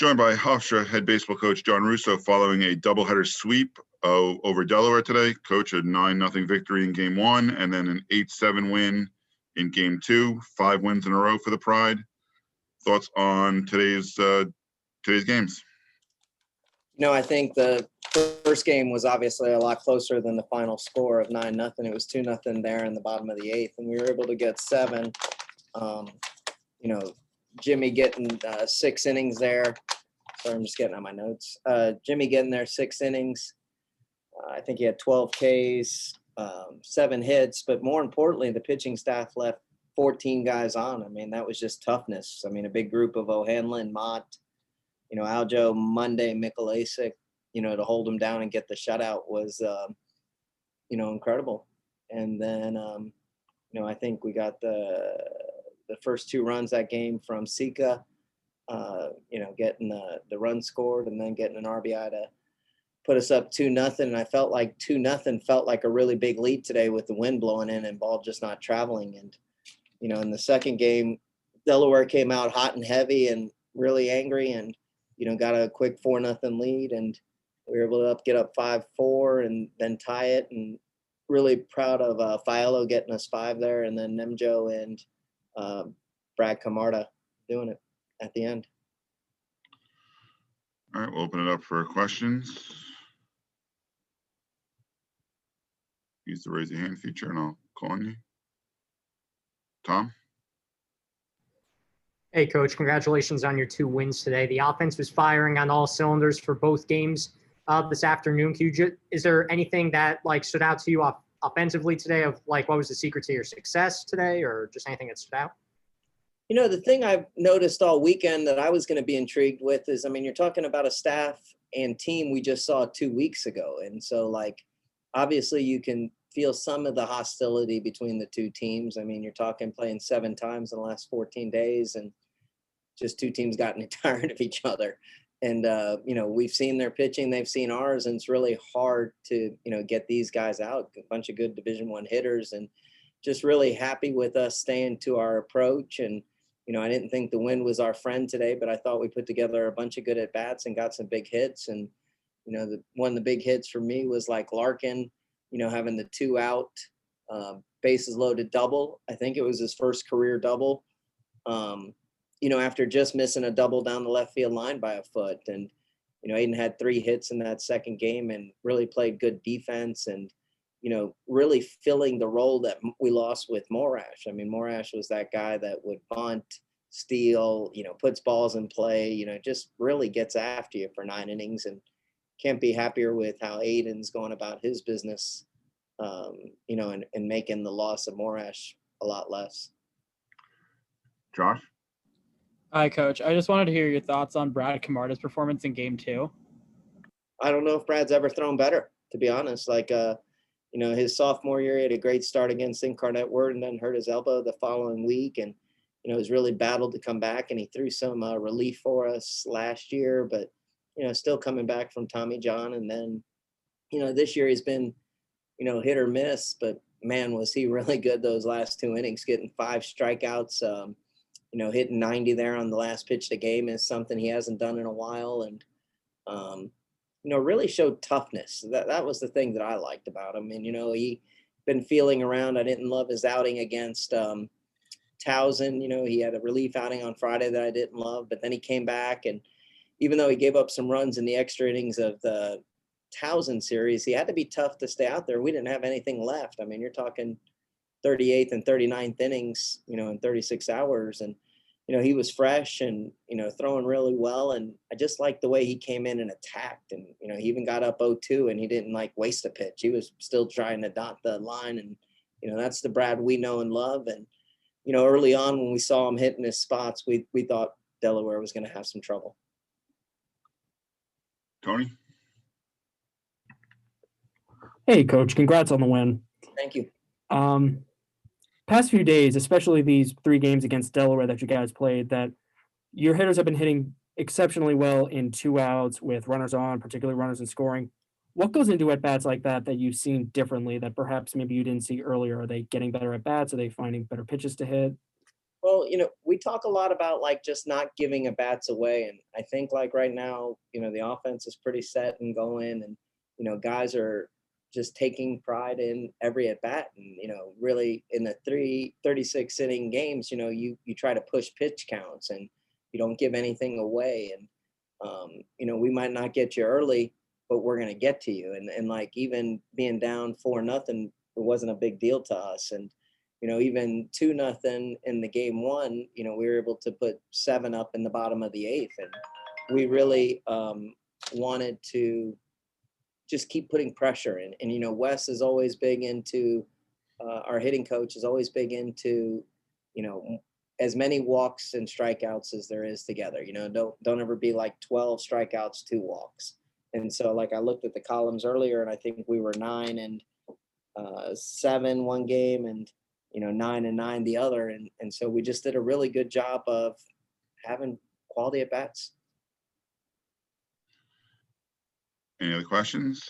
Joined by Hofstra head baseball coach John Russo following a doubleheader sweep over Delaware today. Coach, a 9-0 victory in game one and then an 8-7 win in game two. 5 wins in a row for the Pride. Thoughts on today's games? I think the first game was obviously a lot closer than the final score of 9-0. It was 2-0 there in the bottom of the eighth, and we were able to get 7. Jimmy getting 6 innings there. Sorry, I'm just getting on my notes. Jimmy getting there 6 innings. I think he had 12 Ks, 7 hits, but more importantly, the pitching staff left 14 guys on. I mean, that was just toughness. I mean, a big group of O'Hanlon, Mott, Aljo, Monday, Mikulasik, to hold him down and get the shutout was, incredible. And then, I think we got the first 2 runs that game from Sika, getting the run scored and then getting an RBI to put us up 2-0. And I felt like 2-0 felt like a really big lead today with the wind blowing in and ball just not traveling. And, in the second game, Delaware came out hot and heavy and really angry and, got a quick 4-0 lead. And we were able to get up 5-4 and then tie it. And really proud of Fialo getting us 5 there. And then Nemjo and Brad Camarda doing it at the end. All right, we'll open it up for questions. Use the raise your hand feature and I'll call on you. Tom? Hey, Coach, congratulations on your 2 wins today. The offense was firing on all cylinders for both games this afternoon. Is there anything that stood out to you offensively today of what was the secret to your success today or just anything that stood out? The thing I've noticed all weekend that I was going to be intrigued with is, you're talking about a staff and team we just saw 2 weeks ago. And so, obviously you can feel some of the hostility between the 2 teams. You're talking playing 7 times in the last 14 days and just 2 teams gotten tired of each other. And, we've seen their pitching, they've seen ours, and it's really hard to, get these guys out, a bunch of good Division I hitters, and just really happy with us staying to our approach. And, I didn't think the wind was our friend today, but I thought we put together a bunch of good at-bats and got some big hits. And, one of the big hits for me was Larkin, having the 2 out, bases loaded double. I think it was his first career double, after just missing a double down the left field line by a foot. And, Aiden had 3 hits in that second game and really played good defense and, really filling the role that we lost with Morash. Morash was that guy that would bunt, steal, puts balls in play, just really gets after you for 9 innings, and can't be happier with how Aiden's going about his business, and making the loss of Morash a lot less. Josh? Hi, Coach. I just wanted to hear your thoughts on Brad Camarda's performance in game 2. I don't know if Brad's ever thrown better, to be honest. His sophomore year, he had a great start against Incarnate Word and then hurt his elbow the following week. And, has really battled to come back, and he threw some relief for us last year, but, still coming back from Tommy John. And then, this year he's been, hit or miss, but man, was he really good those last 2 innings, getting 5 strikeouts, hitting 90 there on the last pitch of the game is something he hasn't done in a while. And, really showed toughness. That was the thing that I liked about him. And, he been feeling around. I didn't love his outing against Towson. He had a relief outing on Friday that I didn't love, but then he came back, and even though he gave up some runs in the extra innings of the Towson series, he had to be tough to stay out there. We didn't have anything left. You're talking 38th and 39th innings, in 36 hours. And, he was fresh and, throwing really well. And I just liked the way he came in and attacked. And, he even got up 0-2 and he didn't waste a pitch. He was still trying to dot the line. And, that's the Brad we know and love. And, early on when we saw him hitting his spots, we thought Delaware was going to have some trouble. Tony? Hey, Coach, congrats on the win. Thank you. Past few days, especially these 3 games against Delaware that you guys played, that your hitters have been hitting exceptionally well in 2 outs with runners on, particularly runners in scoring. What goes into at-bats like that you've seen differently that perhaps maybe you didn't see earlier? Are they getting better at-bats? Are they finding better pitches to hit? Well, we talk a lot about like just not giving at bats away. And I think like right now, the offense is pretty set and going and, guys are just taking pride in every at bat. And, really in the 36 inning games, you try to push pitch counts and you don't give anything away. And, we might not get you early, but we're going to get to you. And like even being down 4-0, it wasn't a big deal to us. And, even 2-0 in the game one, we were able to put 7 up in the bottom of the 8th. And we really wanted to just keep putting pressure in. And, Wes is always big into, our hitting coach is always big into, as many walks and strikeouts as there is together. Don't ever be like 12 strikeouts, 2 walks. And so like I looked at the columns earlier and I think we were 9 and 7 one game and 9 and 9 the other. And so we just did a really good job of having quality at bats. Any other questions?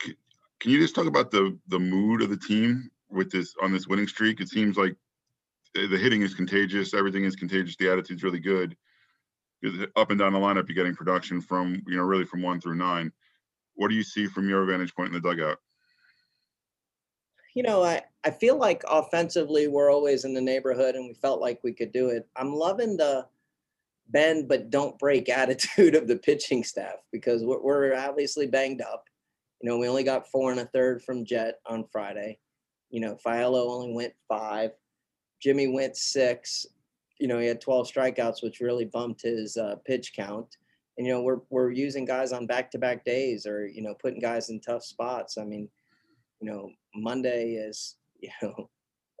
Can you just talk about the mood of the team with on this winning streak? It seems like the hitting is contagious. Everything is contagious. The attitude's really good. Up and down the lineup, you're getting production from, really from 1 through 9. What do you see from your vantage point in the dugout? I feel like offensively we're always in the neighborhood and we felt like we could do it. I'm loving the bend but don't break attitude of the pitching staff because we're obviously banged up. We only got 4 1/3 from Jet on Friday. Fialo only went 5. Jimmy went 6. He had 12 strikeouts, which really bumped his pitch count. And, we're using guys on back-to-back days or, putting guys in tough spots. I mean, Monday is,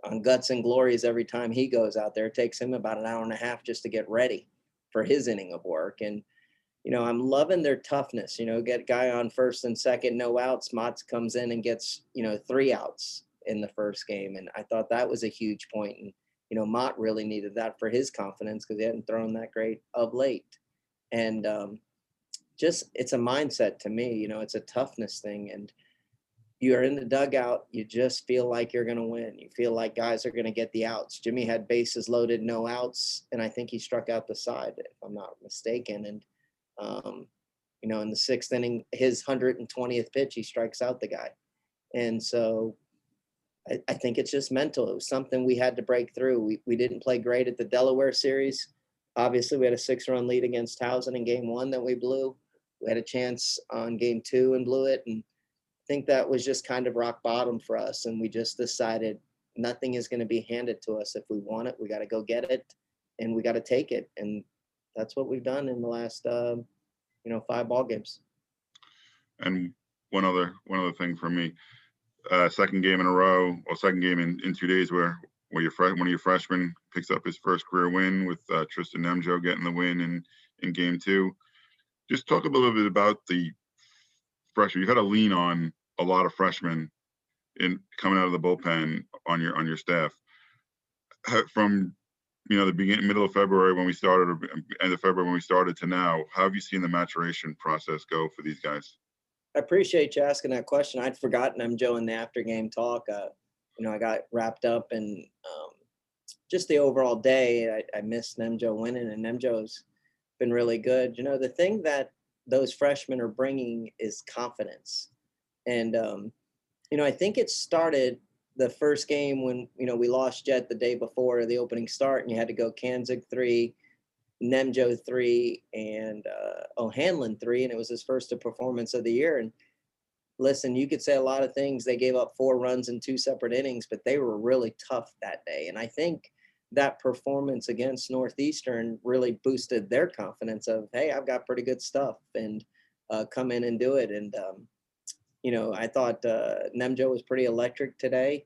on guts and glories every time he goes out there. It takes him about an hour and a half just to get ready for his inning of work. And, I'm loving their toughness, get a guy on first and second, no outs. Motts comes in and gets, 3 outs in the first game. And I thought that was a huge point. And, Mott really needed that for his confidence because he hadn't thrown that great of late. And just it's a mindset to me, it's a toughness thing. And you're in the dugout, you just feel like you're going to win. You feel like guys are going to get the outs. Jimmy had bases loaded, no outs, and I think he struck out the side, if I'm not mistaken. And, in the 6th inning, his 120th pitch, he strikes out the guy. And so I think it's just mental. It was something we had to break through. We didn't play great at the Delaware series. Obviously, we had a 6-run lead against Towson in game 1 that we blew. We had a chance on game 2 and blew it. And I think that was just kind of rock bottom for us. And we just decided nothing is going to be handed to us. If we want it, we got to go get it and we got to take it. And that's what we've done in the last, 5 ball games. And one other thing for me, second game in a row, or second game in 2 days where one of your freshmen picks up his first career win with Tristan Nemjo getting the win in game 2. Just talk a little bit about the freshmen. You've had to lean on a lot of freshmen in coming out of the bullpen on your staff. From the middle of February when we started, or end of February when we started to now, how have you seen the maturation process go for these guys? I appreciate you asking that question. I'd forgotten Nemjo in the after game talk. I got wrapped up in just the overall day. I missed Nemjo winning, and Nemjo's been really good. The thing that those freshmen are bringing is confidence. And, I think it started the first game when, we lost Jet the day before the opening start, and you had to go Kanzig 3, Nemjo 3, and O'Hanlon 3, and it was his first performance of the year. And listen, you could say a lot of things. They gave up 4 runs in 2 separate innings, but they were really tough that day. And I think that performance against Northeastern really boosted their confidence of, hey, I've got pretty good stuff, and come in and do it. And, I thought Nemjo was pretty electric today.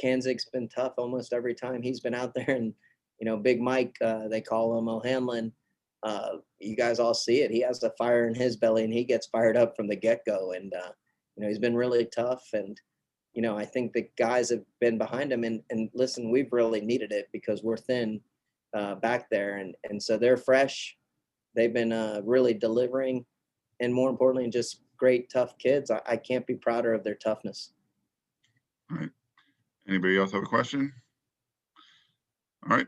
Kanzig's been tough almost every time he's been out there. And, Big Mike, they call him O'Hanlon. You guys all see it. He has the fire in his belly, and he gets fired up from the get-go. And, he's been really tough. And, I think the guys have been behind him. And listen, we've really needed it because we're thin back there. And so they're fresh. They've been really delivering. And more importantly, just great, tough kids. I can't be prouder of their toughness. All right. Anybody else have a question? All right.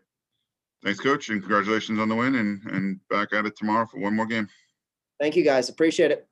Thanks, Coach, and congratulations on the win and back at it tomorrow for one more game. Thank you, guys. Appreciate it.